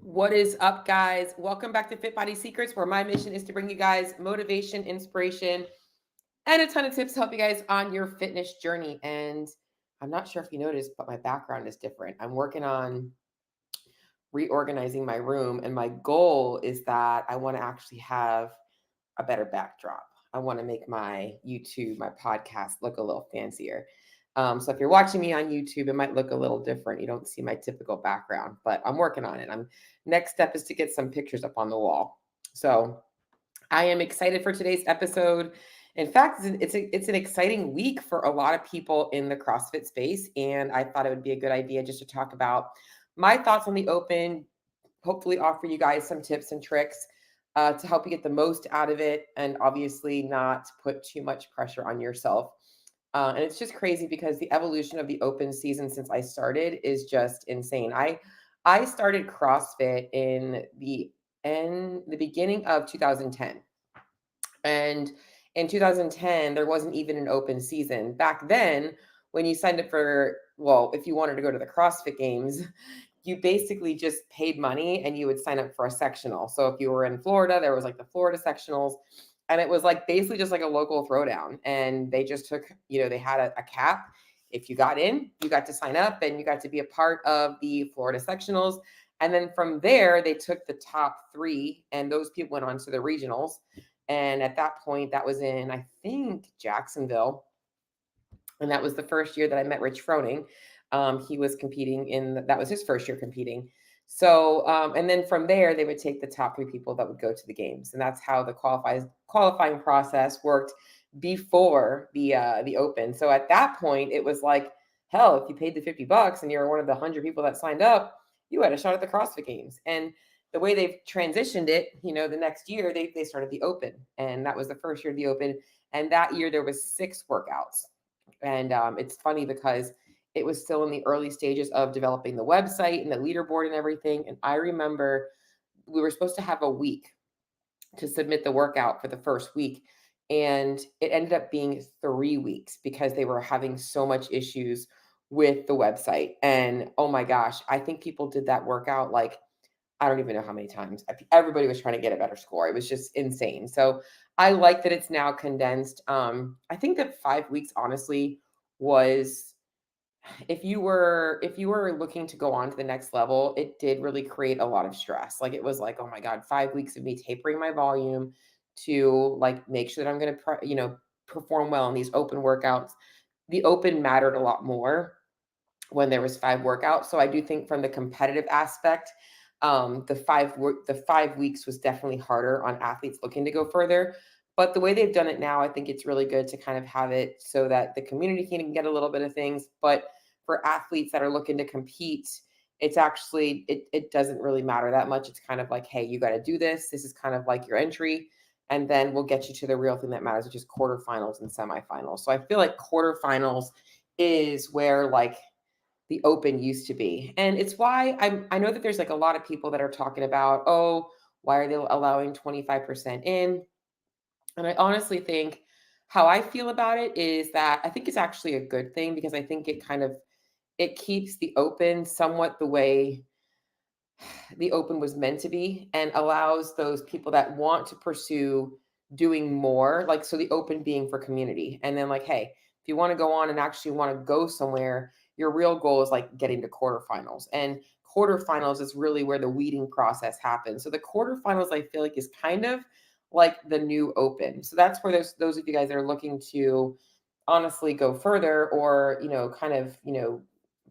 What is up, guys? Welcome back to Fit Body Secrets, where my mission is to bring you guys motivation, inspiration, and a ton of tips to help you guys on your fitness journey. And I'm not sure if you noticed, but my background is different. I'm working on reorganizing my room, and my goal is that I want to actually have a better backdrop. I want to make my YouTube, my podcast look a little fancier. So if you're watching me on YouTube, it might look a little different. You don't see my typical background, but I'm working on it. I'm Next step is to get some pictures up on the wall. So I am excited for today's episode. In fact, it's an exciting week for a lot of people in the CrossFit space, and I thought it would be a good idea just to talk about my thoughts on the open, hopefully offer you guys some tips and tricks to help you get the most out of it, and obviously not put too much pressure on yourself. And it's just crazy because the evolution of the open season since I started is just insane. I started CrossFit in the beginning of 2010. And in 2010, there wasn't even an open season. Back then, when you signed up for, well, if you wanted to go to the CrossFit Games, you basically just paid money and you would sign up for a sectional. So if you were in Florida, there was like the Florida sectionals, and it was like basically just like a local throwdown. And they just took, they had a cap. If you got in, you got to sign up and you got to be a part of the Florida sectionals. And then from there, they took the top three, and those people went on to the regionals. And at that point, that was in, I think, Jacksonville. And that was the first year that I met Rich Froning. He was competing that was his first year competing. So, and then from there, they would take the top three people that would go to the games. And that's how the qualifying process worked before the open. So at that point, it was like, hell, if you paid the $50 and you're one of the 100 people that signed up, you had a shot at the CrossFit Games. And the way they've transitioned it, the next year they started the open, and that was the first year of the open. And that year there was 6 workouts. And it's funny because it was still in the early stages of developing the website and the leaderboard and everything. And I remember we were supposed to have a week to submit the workout for the first week. And it ended up being 3 weeks because they were having so much issues with the website. And oh my gosh, I think people did that workout like, I don't even know how many times. Everybody was trying to get a better score. It was just insane. So I like that it's now condensed. I think that 5 weeks, honestly, was if you were looking to go on to the next level, it did really create a lot of stress. Like it was like, oh my God, 5 weeks of me tapering my volume to like make sure that I'm going to, perform well in these open workouts. The open mattered a lot more when there was 5 workouts. So I do think from the competitive aspect, the 5 weeks was definitely harder on athletes looking to go further. But the way they've done it now, I think it's really good to kind of have it so that the community can get a little bit of things. But for athletes that are looking to compete, it's actually it doesn't really matter that much. It's kind of like, hey, you got to do this. This is kind of like your entry. And then we'll get you to the real thing that matters, which is quarterfinals and semifinals. So I feel like quarterfinals is where like the open used to be. And it's why I know that there's like a lot of people that are talking about, oh, why are they allowing 25% in? And I honestly think how I feel about it is that I think it's actually a good thing because I think it keeps the open somewhat the way the open was meant to be, and allows those people that want to pursue doing more, like, so the open being for community. And then like, hey, if you want to go on and actually want to go somewhere, your real goal is like getting to quarterfinals. And quarterfinals is really where the weeding process happens. So the quarterfinals, I feel like, is kind of like the new open. So that's where those of you guys that are looking to honestly go further, or kind of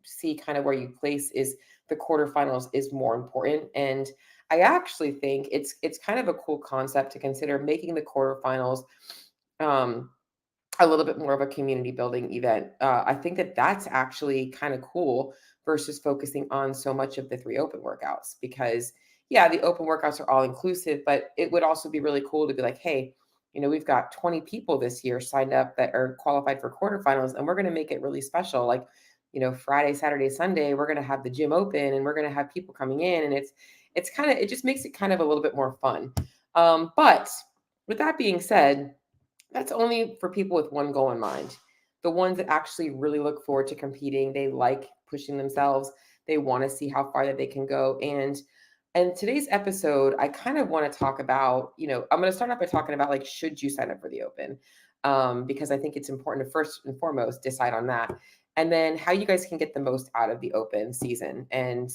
see kind of where you place, is the quarterfinals is more important. And I actually think it's kind of a cool concept to consider making the quarterfinals um, a little bit more of a community building event. I think that that's actually kind of cool versus focusing on so much of the 3 open workouts, because yeah, the open workouts are all inclusive, but it would also be really cool to be like, hey, we've got 20 people this year signed up that are qualified for quarterfinals, and we're going to make it really special. Like, Friday, Saturday, Sunday, we're going to have the gym open and we're going to have people coming in, and it just makes it kind of a little bit more fun. But with that being said, that's only for people with one goal in mind. The ones that actually really look forward to competing, they like pushing themselves, they want to see how far that they can go. And And today's episode, I kind of want to talk about, I'm going to start off by talking about like, should you sign up for the open? Because I think it's important to first and foremost decide on that. And then how you guys can get the most out of the open season. And,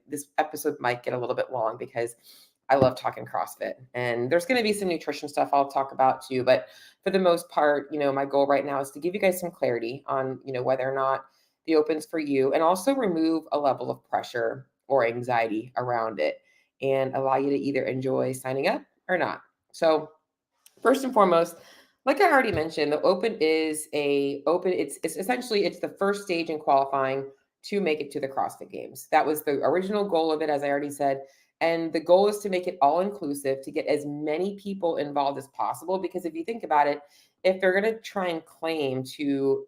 this episode might get a little bit long because I love talking CrossFit. And there's going to be some nutrition stuff I'll talk about too. But for the most part, my goal right now is to give you guys some clarity on, whether or not the open's for you, and also remove a level of pressure or anxiety around it and allow you to either enjoy signing up or not. So, first and foremost, like I already mentioned, the open is it's essentially it's the first stage in qualifying to make it to the CrossFit Games. That was the original goal of it, as I already said. And the goal is to make it all inclusive, to get as many people involved as possible. Because if you think about it, if they're going to try and claim to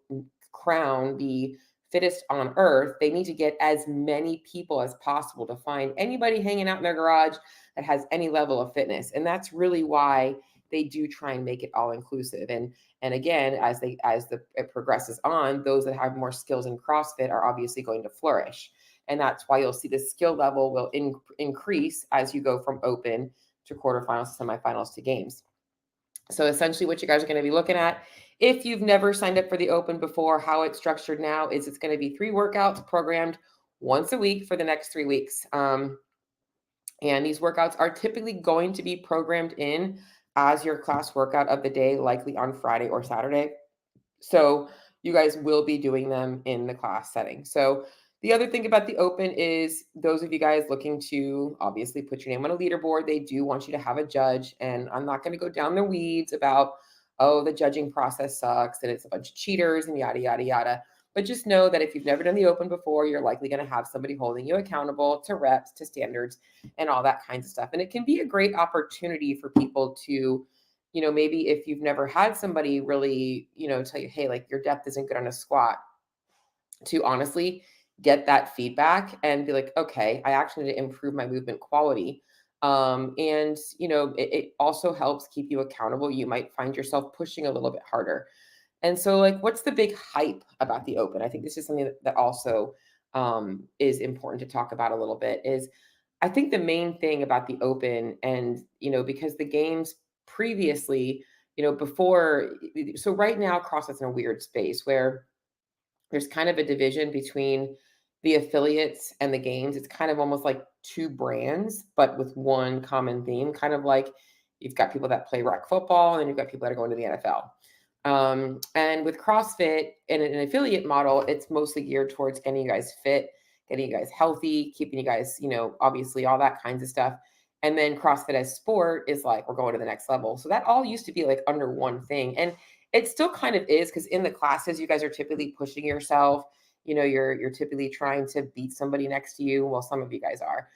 crown the fittest on earth, they need to get as many people as possible to find anybody hanging out in their garage that has any level of fitness. And that's really why they do try and make it all inclusive. And again, it progresses on, those that have more skills in CrossFit are obviously going to flourish. And that's why you'll see the skill level will increase as you go from open to quarterfinals to semifinals to games. So essentially what you guys are going to be looking at, if you've never signed up for the open before, how it's structured now is it's going to be 3 workouts programmed once a week for the next 3 weeks. And these workouts are typically going to be programmed in as your class workout of the day, likely on Friday or Saturday. So you guys will be doing them in the class setting. So the other thing about the open is those of you guys looking to obviously put your name on a leaderboard, they do want you to have a judge. And I'm not going to go down the weeds about, oh, the judging process sucks and it's a bunch of cheaters and yada, yada, yada. But just know that if you've never done the open before, you're likely going to have somebody holding you accountable to reps, to standards, and all that kinds of stuff. And it can be a great opportunity for people to, maybe if you've never had somebody really, tell you, hey, like your depth isn't good on a squat, to honestly get that feedback and be like, okay, I actually need to improve my movement quality. And, it also helps keep you accountable. You might find yourself pushing a little bit harder. And so, like, what's the big hype about the open? I think this is something that also is important to talk about a little bit. Is I think the main thing about the open, and because the games previously, before, so right now, CrossFit's in a weird space where there's kind of a division between the affiliates and the games. It's kind of almost like 2 brands, but with one common theme, kind of like you've got people that play rec football and then you've got people that are going to the NFL. And with CrossFit in an affiliate model, it's mostly geared towards getting you guys fit, getting you guys healthy, keeping you guys, obviously all that kinds of stuff. And then CrossFit as sport is like, we're going to the next level. So that all used to be like under one thing. And it still kind of is, because in the classes, you guys are typically pushing yourself. You're typically trying to beat somebody next to you. Well, some of you guys are.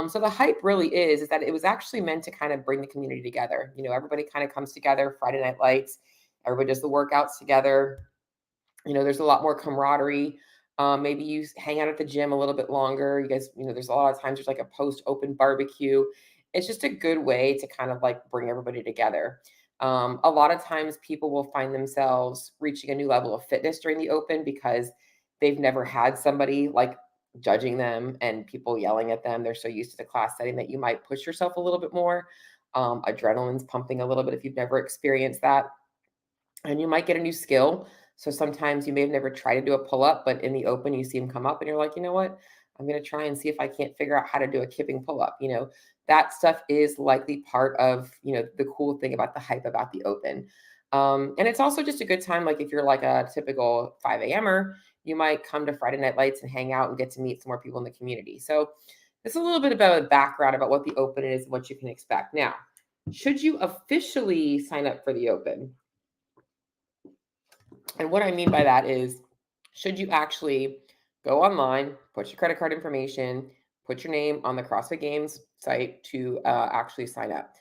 So the hype really is that it was actually meant to kind of bring the community together. Everybody kind of comes together Friday Night Lights. Everybody does the workouts together. There's a lot more camaraderie. Maybe you hang out at the gym a little bit longer. You guys, there's a lot of times there's like a post-open barbecue. It's just a good way to kind of like bring everybody together. A lot of times people will find themselves reaching a new level of fitness during the open because they've never had somebody like judging them and people yelling at them. They're so used to the class setting that you might push yourself a little bit more. Adrenaline's pumping a little bit if you've never experienced that. And you might get a new skill. So sometimes you may have never tried to do a pull up, but in the open, you see them come up and you're like, you know what? I'm going to try and see if I can't figure out how to do a kipping pull up. That stuff is likely part of, the cool thing about the hype about the open. And it's also just a good time. Like if you're like a typical 5 a.m.er, you might come to Friday Night Lights and hang out and get to meet some more people in the community. So this is a little bit about a background about what the open is and what you can expect. Now, should you officially sign up for the open? And what I mean by that is, should you actually go online, put your credit card information, put your name on the CrossFit Games site to actually sign up?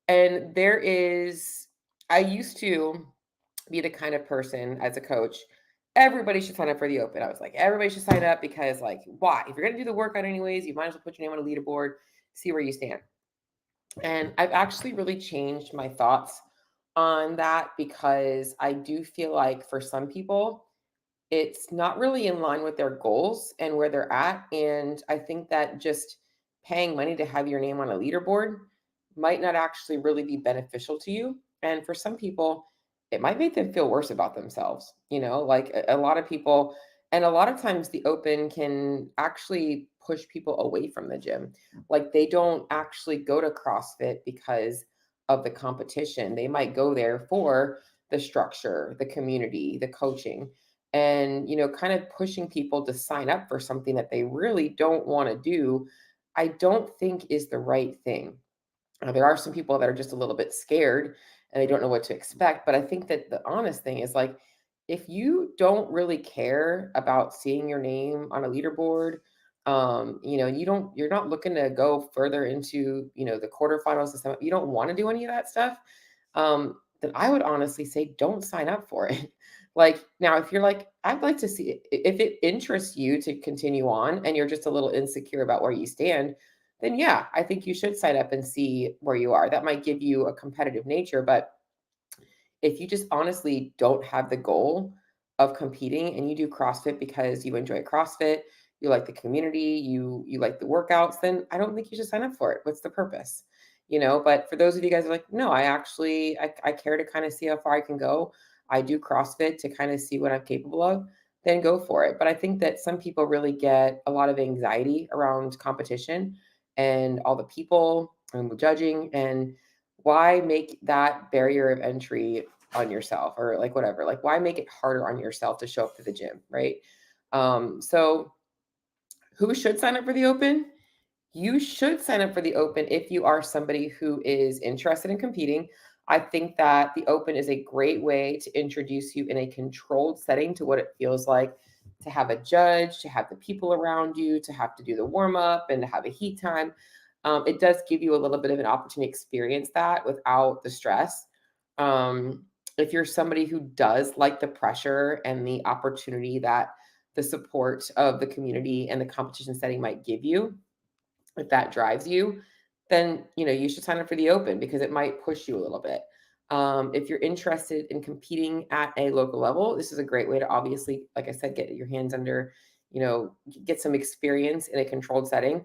And I used to be the kind of person as a coach, everybody should sign up for the open. I was like, everybody should sign up because, like, why? If you're going to do the workout anyways, you might as well put your name on a leaderboard, see where you stand. And I've actually really changed my thoughts on that because I do feel like for some people, it's not really in line with their goals and where they're at. And I think that just paying money to have your name on a leaderboard might not actually really be beneficial to you. And for some people, it might make them feel worse about themselves. Like a lot of people, and a lot of times the open can actually push people away from the gym. Like they don't actually go to CrossFit because of the competition. They might go there for the structure, the community, the coaching, and kind of pushing people to sign up for something that they really don't want to do. I don't think is the right thing. There are some people that are just a little bit scared and they don't know what to expect. But I think that the honest thing is like, if you don't really care about seeing your name on a leaderboard, you're not looking to go further into, the quarterfinals and stuff. You don't want to do any of that stuff. Then I would honestly say don't sign up for it. Like now, if you're like, I'd like to see it, if it interests you to continue on and you're just a little insecure about where you stand, then yeah, I think you should sign up and see where you are. That might give you a competitive nature, but if you just honestly don't have the goal of competing and you do CrossFit because you enjoy CrossFit, you like the community, you like the workouts, then I don't think you should sign up for it. What's the purpose? But for those of you guys who are like, no, I care to kind of see how far I can go. I do CrossFit to kind of see what I'm capable of, then go for it. But I think that some people really get a lot of anxiety around competition and all the people and the judging, and why make that barrier of entry on yourself, or like whatever, like why make it harder on yourself to show up to the gym, right? So who should sign up for the open? You should sign up for the open if you are somebody who is interested in competing. I think that the open is a great way to introduce you in a controlled setting to what it feels like to have a judge, to have the people around you, to have to do the warm up and to have a heat time. It does give you a little bit of an opportunity to experience that without the stress. Um, if you're somebody who does like the pressure and the opportunity that the support of the community and the competition setting might give you, if that drives you, then you should sign up for the open because it might push you a little bit. If you're interested in competing at a local level, this is a great way to obviously, like I said, get your hands under, get some experience in a controlled setting.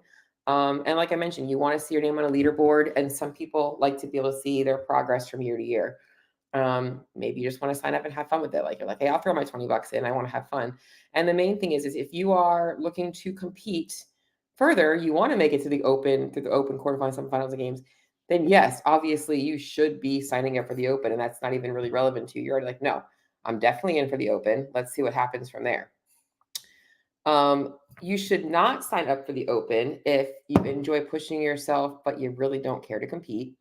And like I mentioned, you want to see your name on a leaderboard, and some people like to be able to see their progress from year to year. Maybe you just want to sign up and have fun with it. Like you're like, hey, I'll throw my $20 in. I want to have fun. And the main thing is if you are looking to compete further, you want to make it to the open, through the open quarterfinals, semifinals, and games, then yes, obviously you should be signing up for the open. And that's not even really relevant to you. You're already like, no, I'm definitely in for the open. Let's see what happens from there. You should not sign up for the open if you enjoy pushing yourself, but you really don't care to compete.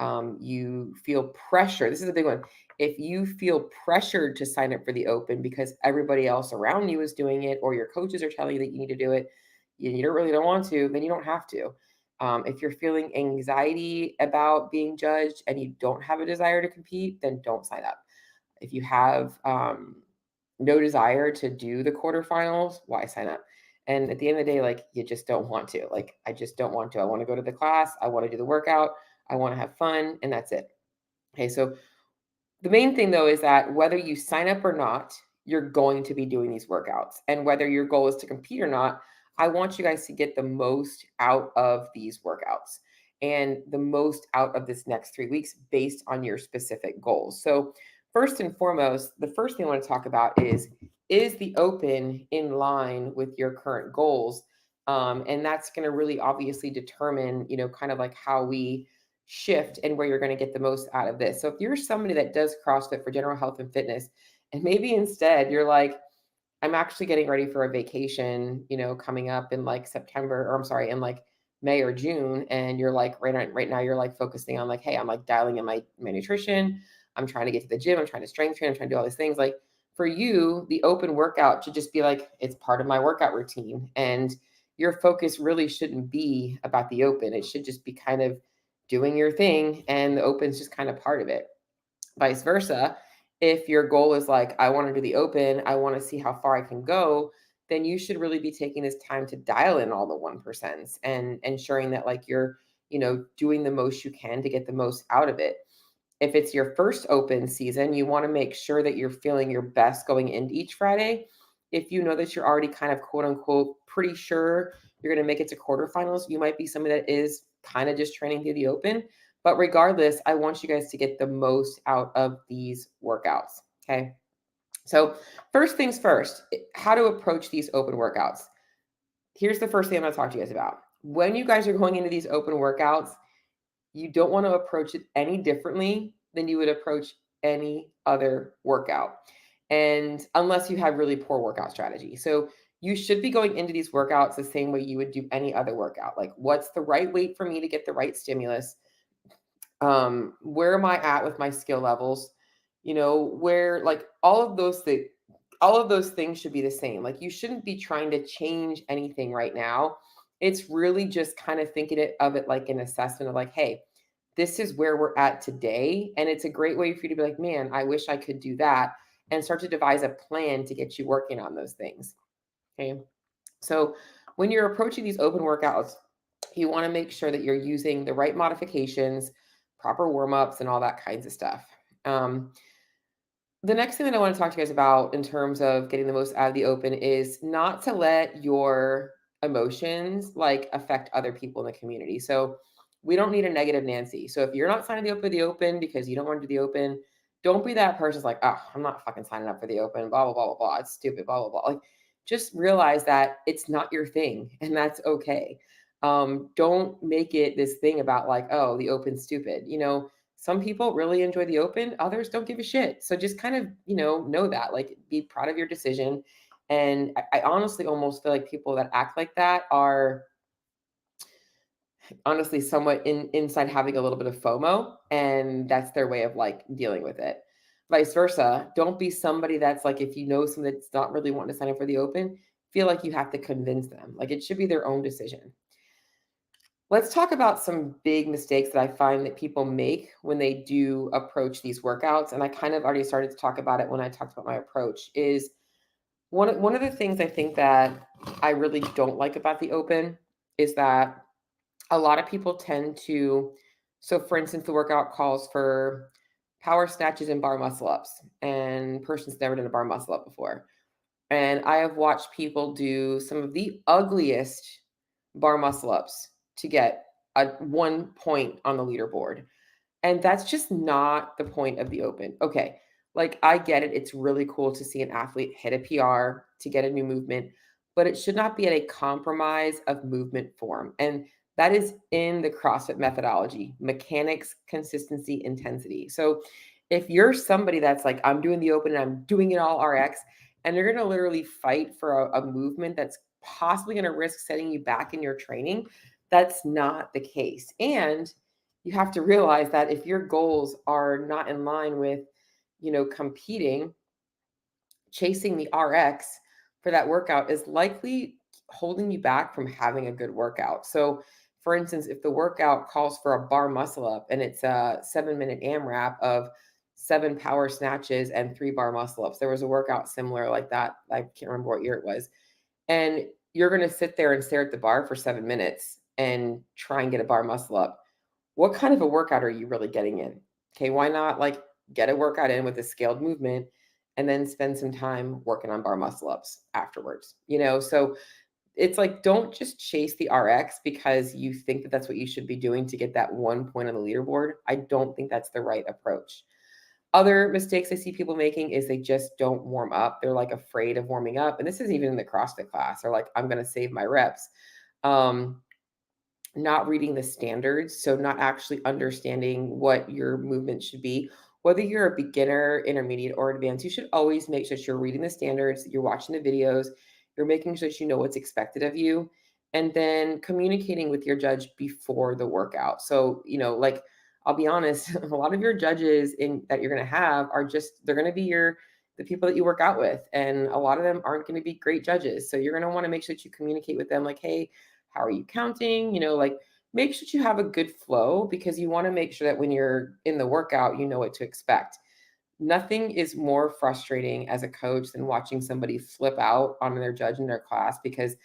You feel pressure. This is a big one. If you feel pressured to sign up for the open because everybody else around you is doing it, or your coaches are telling you that you need to do it, you don't want to, then you don't have to. If you're feeling anxiety about being judged and you don't have a desire to compete, then don't sign up. If you have no desire to do the quarterfinals, why sign up? And at the end of the day, like you just don't want to. Like I just don't want to. I want to go to the class. I want to do the workout. I want to have fun, and that's it. Okay, so the main thing though is that whether you sign up or not, you're going to be doing these workouts. And whether your goal is to compete or not, I want you guys to get the most out of these workouts and the most out of this next 3 weeks based on your specific goals. So, first and foremost, the first thing I want to talk about is the open in line with your current goals? And that's going to really obviously determine, kind of like how we shift and where you're going to get the most out of this. So if you're somebody that does CrossFit for general health and fitness, and maybe instead you're like, I'm actually getting ready for a vacation, coming up in like September, or I'm sorry, in like May or June, and you're like right now you're like focusing on like, hey, I'm like dialing in my nutrition. I'm trying to get to the gym. I'm trying to strength train. I'm trying to do all these things. Like for you, the open workout should just be like it's part of my workout routine, and your focus really shouldn't be about the open. It should just be kind of doing your thing, and the open's just kind of part of it. Vice versa, if your goal is like, I want to do the open, I want to see how far I can go, then you should really be taking this time to dial in all the 1% and ensuring that like you're, doing the most you can to get the most out of it. If it's your first open season, you want to make sure that you're feeling your best going into each Friday. If you know that you're already kind of quote unquote pretty sure you're going to make it to quarterfinals. You might be somebody that is kind of just training through the open. But regardless, I want you guys to get the most out of these workouts. Okay. So, first things first, how to approach these open workouts. Here's the first thing I'm going to talk to you guys about. When you guys are going into these open workouts, you don't want to approach it any differently than you would approach any other workout. And unless you have really poor workout strategy. So you should be going into these workouts the same way you would do any other workout. Like, what's the right weight for me to get the right stimulus? Where am I at with my skill levels? Where, like, all of those things should be the same. Like, you shouldn't be trying to change anything right now. It's really just kind of thinking of it like an assessment of like, hey, this is where we're at today. And it's a great way for you to be like, man, I wish I could do that, and start to devise a plan to get you working on those things. Okay. So when you're approaching these open workouts, you want to make sure that you're using the right modifications, proper warm-ups, and all that kinds of stuff. The next thing that I want to talk to you guys about in terms of getting the most out of the open is not to let your emotions like affect other people in the community. So we don't need a negative Nancy. So if you're not signing up for the open because you don't want to do the open, don't be that person's like, oh, I'm not fucking signing up for the open, blah, blah, blah, blah, blah. It's stupid, blah, blah, blah. Like, just realize that it's not your thing, and that's okay. Don't make it this thing about like, oh, the open's stupid. Some people really enjoy the open, others don't give a shit. So just kind of, know that, like, be proud of your decision. And I honestly almost feel like people that act like that are honestly somewhat inside having a little bit of FOMO, and that's their way of like dealing with it. Vice versa. Don't be somebody that's like, if you know somebody that's not really wanting to sign up for the open, feel like you have to convince them. Like, it should be their own decision. Let's talk about some big mistakes that I find that people make when they do approach these workouts. And I kind of already started to talk about it when I talked about my approach. Is one of the things I think that I really don't like about the open is that a lot of people tend to, so for instance, the workout calls for power snatches and bar muscle ups, and person's never done a bar muscle up before. And I have watched people do some of the ugliest bar muscle ups to get a 1 point on the leaderboard. And that's just not the point of the open. Okay. Like, I get it. It's really cool to see an athlete hit a PR to get a new movement, but it should not be at a compromise of movement form. And that is in the CrossFit methodology: mechanics, consistency, intensity. So if you're somebody that's like, I'm doing the open and I'm doing it all RX, and you're going to literally fight for a movement that's possibly going to risk setting you back in your training, that's not the case. And you have to realize that if your goals are not in line with, competing, chasing the RX for that workout is likely holding you back from having a good workout. So, for instance, if the workout calls for a bar muscle up and it's a 7-minute AMRAP of 7 power snatches and 3 bar muscle ups, there was a workout similar like that. I can't remember what year it was. And you're going to sit there and stare at the bar for 7 minutes and try and get a bar muscle up. What kind of a workout are you really getting in? Okay, why not like get a workout in with a scaled movement and then spend some time working on bar muscle ups afterwards? So it's like, don't just chase the RX because you think that that's what you should be doing to get that 1 point on the leaderboard. I don't think that's the right approach. Other mistakes I see people making is they just don't warm up. They're like afraid of warming up. And this is even in the CrossFit class. They're like, I'm going to save my reps. Not reading the standards, so not actually understanding what your movement should be. Whether you're a beginner, intermediate, or advanced, you should always make sure that you're reading the standards, you're watching the videos, you're making sure that you know what's expected of you, and then communicating with your judge before the workout. So, like, I'll be honest, a lot of your judges that you're going to have are they're going to be the people that you work out with, and a lot of them aren't going to be great judges. So you're going to want to make sure that you communicate with them like, hey, how are you counting? Like, make sure you have a good flow, because you want to make sure that when you're in the workout, you know what to expect. Nothing is more frustrating as a coach than watching somebody flip out on their judge in their class because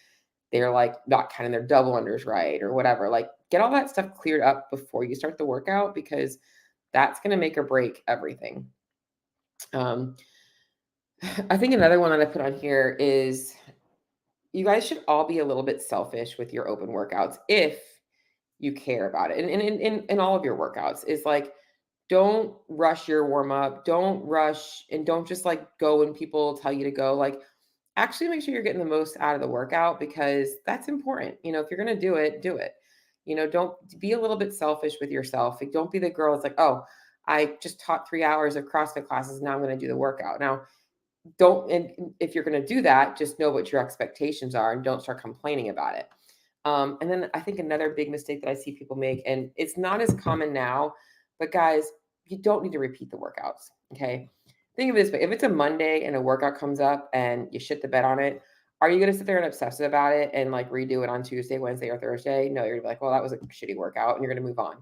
they're like not counting their double unders right or whatever. Like, get all that stuff cleared up before you start the workout, because that's going to make or break everything. I think another one that I put on here is, you guys should all be a little bit selfish with your open workouts if you care about it. And in all of your workouts is like, don't rush your warm up. Don't rush and don't just like go when people tell you to go. Like, actually make sure you're getting the most out of the workout because that's important. If you're going to do it, do it. Don't be a little bit selfish with yourself. Like, don't be the girl that's like, oh, I just taught 3 hours of CrossFit classes. Now I'm going to do the workout. Now, don't, and if you're going to do that, just know what your expectations are and don't start complaining about it. And then I think another big mistake that I see people make, and it's not as common now, but guys, you don't need to repeat the workouts. Okay. Think of it this way. If it's a Monday and a workout comes up and you shit the bed on it, are you going to sit there and obsess about it and like redo it on Tuesday, Wednesday, or Thursday? No, you're gonna be like, well, that was a shitty workout, and you're going to move on.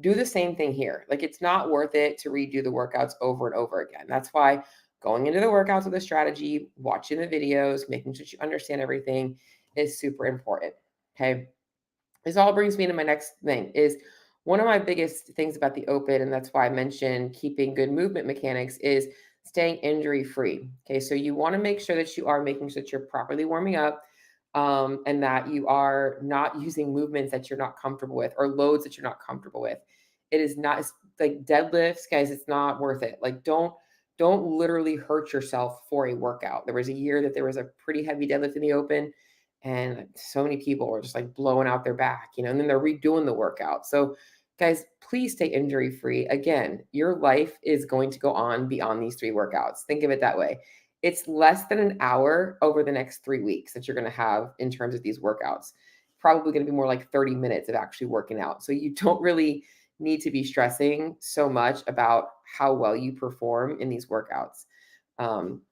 Do the same thing here. Like, it's not worth it to redo the workouts over and over again. That's why going into the workouts with a strategy, watching the videos, making sure you understand everything is super important. Okay. This all brings me to my next thing is one of my biggest things about the open, and that's why I mentioned keeping good movement mechanics, is staying injury free. Okay. So you want to make sure that you are making sure that you're properly warming up, and that you are not using movements that you're not comfortable with or loads that you're not comfortable with. It is not, it's like deadlifts, guys. It's not worth it. Like, don't literally hurt yourself for a workout. There was a year that there was a pretty heavy deadlift in the open, and so many people were just like blowing out their back, and then they're redoing the workout. So, guys, please stay injury free. Again, your life is going to go on beyond these 3 workouts. Think of it that way. It's less than an hour over the next 3 weeks that you're going to have in terms of these workouts. Probably going to be more like 30 minutes of actually working out. So you don't really need to be stressing so much about how well you perform in these workouts.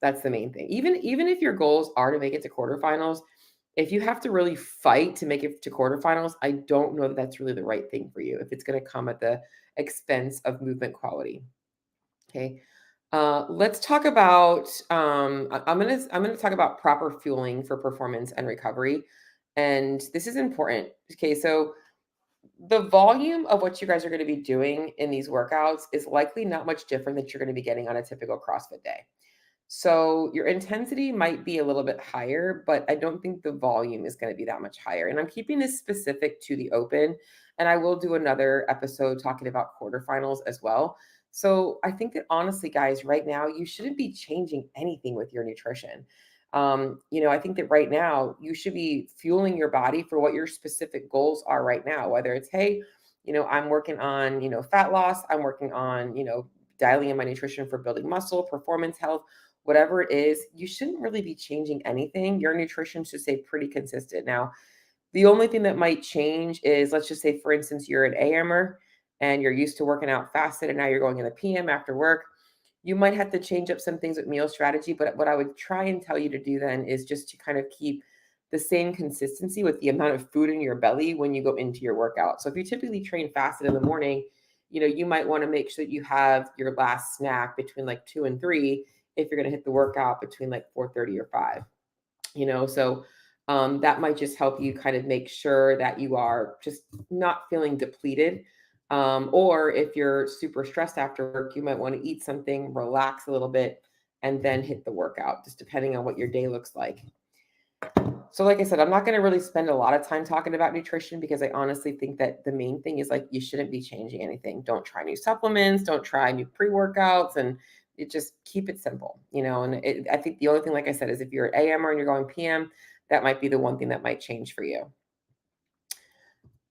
That's the main thing. Even if your goals are to make it to quarterfinals, if you have to really fight to make it to quarterfinals, I don't know that that's really the right thing for you if it's going to come at the expense of movement quality. Okay. Let's talk about. I'm gonna talk about proper fueling for performance and recovery, and this is important. Okay, so the volume of what you guys are going to be doing in these workouts is likely not much different that you're going to be getting on a typical CrossFit day. So your intensity might be a little bit higher, but I don't think the volume is going to be that much higher. And I'm keeping this specific to the open, and I will do another episode talking about quarterfinals as well. So I think that honestly, guys, right now you shouldn't be changing anything with your nutrition. I think that right now you should be fueling your body for what your specific goals are right now, whether it's, hey, I'm working on, fat loss, I'm working on, dialing in my nutrition for building muscle, performance health, whatever it is, you shouldn't really be changing anything. Your nutrition should stay pretty consistent. Now, the only thing that might change is, let's just say, for instance, you're an AMer and you're used to working out fasted and now you're going in the PM after work. You might have to change up some things with meal strategy, but what I would try and tell you to do then is just to kind of keep the same consistency with the amount of food in your belly when you go into your workout. So if you typically train fasted in the morning, you might want to make sure that you have your last snack between like 2 and 3 if you're going to hit the workout between like 4:30 or 5. So that might just help you kind of make sure that you are just not feeling depleted. Or if you're super stressed after work, you might want to eat something, relax a little bit, and then hit the workout, just depending on what your day looks like. So, like I said, I'm not going to really spend a lot of time talking about nutrition because I honestly think that the main thing is like you shouldn't be changing anything. Don't try new supplements, don't try new pre workouts, and it just keep it simple, And I think the only thing, like I said, is if you're AM or and you're going PM, that might be the one thing that might change for you.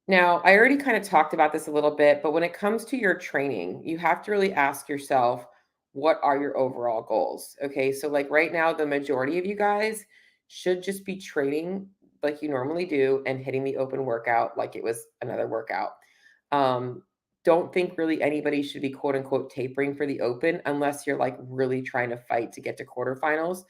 Now, I already kind of talked about this a little bit, but when it comes to your training, you have to really ask yourself, what are your overall goals? Okay, so like right now, the majority of you guys should just be training like you normally do and hitting the open workout like it was another workout. Um, don't think really anybody should be quote unquote tapering for the open unless you're like really trying to fight to get to quarterfinals.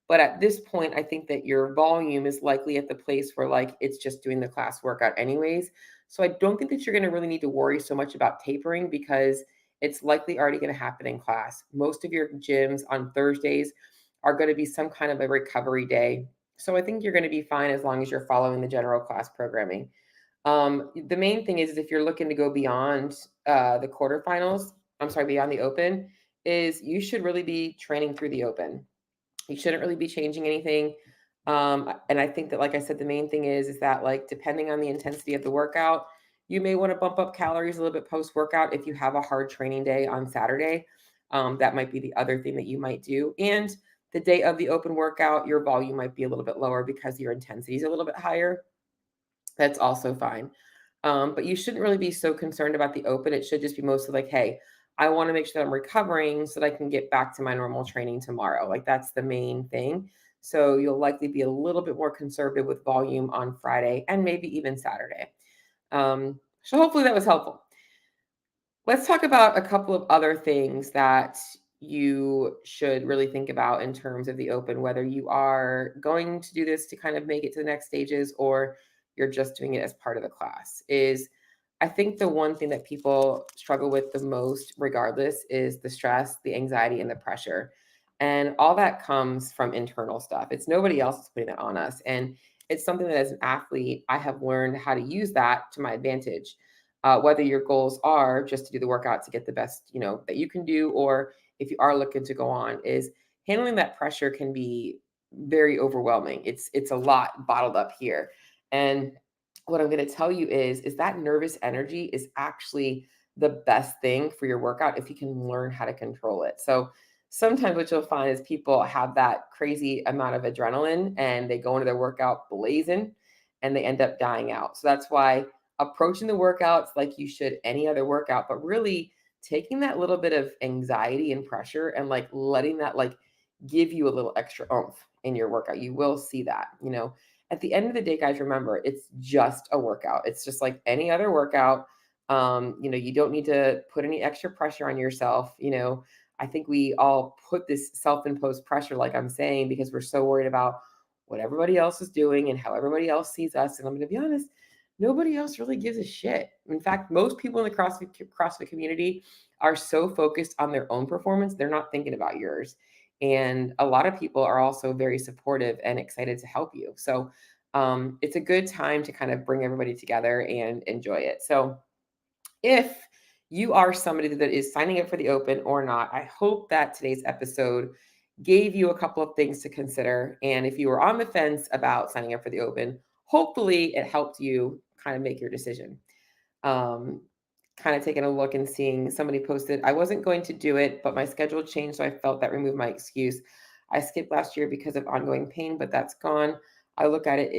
But at this point, I think that your volume is likely at the place where like it's just doing the class workout anyways. So I don't think that you're going to really need to worry so much about tapering because it's likely already going to happen in class. Most of your gyms on Thursdays are going to be some kind of a recovery day. So I think you're going to be fine as long as you're following the general class programming. The main thing is if you're looking to go beyond the quarterfinals, beyond the open, is you should really be training through the open. You shouldn't really be changing anything. And I think that, like I said, the main thing is that like depending on the intensity of the workout, you may want to bump up calories a little bit post workout if you have a hard training day on Saturday. That might be the other thing that you might do. And the day of the open workout, your volume might be a little bit lower because your intensity is a little bit higher. That's also fine. But you shouldn't really be so concerned about the open. It should just be mostly like, hey, I want to make sure that I'm recovering so that I can get back to my normal training tomorrow. Like that's the main thing. So you'll likely be a little bit more conservative with volume on Friday and maybe even Saturday. So hopefully that was helpful. Let's talk about a couple of other things that you should really think about in terms of the open, whether you are going to do this to kind of make it to the next stages or you're just doing it as part of the class. Is I think the one thing that people struggle with the most, regardless, is the stress, the anxiety, and the pressure. And all that comes from internal stuff. It's nobody else is putting that on us. And it's something that as an athlete, I have learned how to use that to my advantage, whether your goals are just to do the workout to get the best, that you can do, or if you are looking to go on, is handling that pressure can be very overwhelming. It's a lot bottled up here. And what I'm going to tell you is that nervous energy is actually the best thing for your workout if you can learn how to control it. So sometimes what you'll find is people have that crazy amount of adrenaline and they go into their workout blazing and they end up dying out. So that's why approaching the workouts like you should any other workout, but really taking that little bit of anxiety and pressure and like letting that like give you a little extra oomph in your workout. You will see that, at the end of the day, guys, remember it's just a workout. It's just like any other workout. You don't need to put any extra pressure on yourself. I think we all put this self-imposed pressure, like I'm saying, because we're so worried about what everybody else is doing and how everybody else sees us. And I'm going to be honest, nobody else really gives a shit. In fact, most people in the CrossFit community are so focused on their own performance, they're not thinking about yours. And a lot of people are also very supportive and excited to help you. So it's a good time to kind of bring everybody together and enjoy it. So if you are somebody that is signing up for the open or not, I hope that today's episode gave you a couple of things to consider. And if you were on the fence about signing up for the open, hopefully it helped you kind of make your decision. Um, Kind of taking a look and seeing somebody posted, I wasn't going to do it, but my schedule changed. So I felt that removed my excuse. I skipped last year because of ongoing pain, but that's gone. I look at it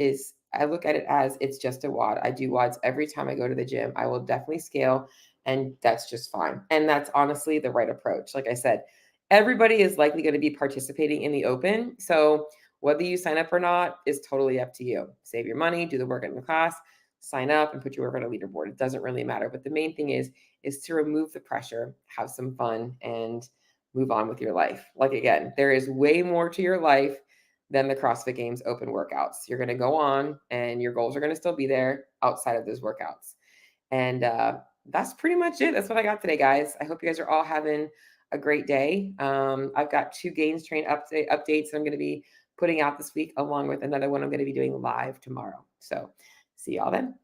as it's just a WOD. I do WODs every time I go to the gym. I will definitely scale and that's just fine. And that's honestly the right approach. Like I said, everybody is likely going to be participating in the open. So whether you sign up or not is totally up to you. Save your money, do the work in the class, sign up and put your work on a leaderboard. It doesn't really matter. But the main thing is to remove the pressure, have some fun, and move on with your life. Like again, there is way more to your life than the CrossFit Games open workouts. You're going to go on and your goals are going to still be there outside of those workouts. And that's pretty much it. That's what I got today, guys. I hope you guys are all having a great day. I've got 2 Gains Train updates I'm going to be putting out this week, along with another one I'm going to be doing live tomorrow. So see y'all then.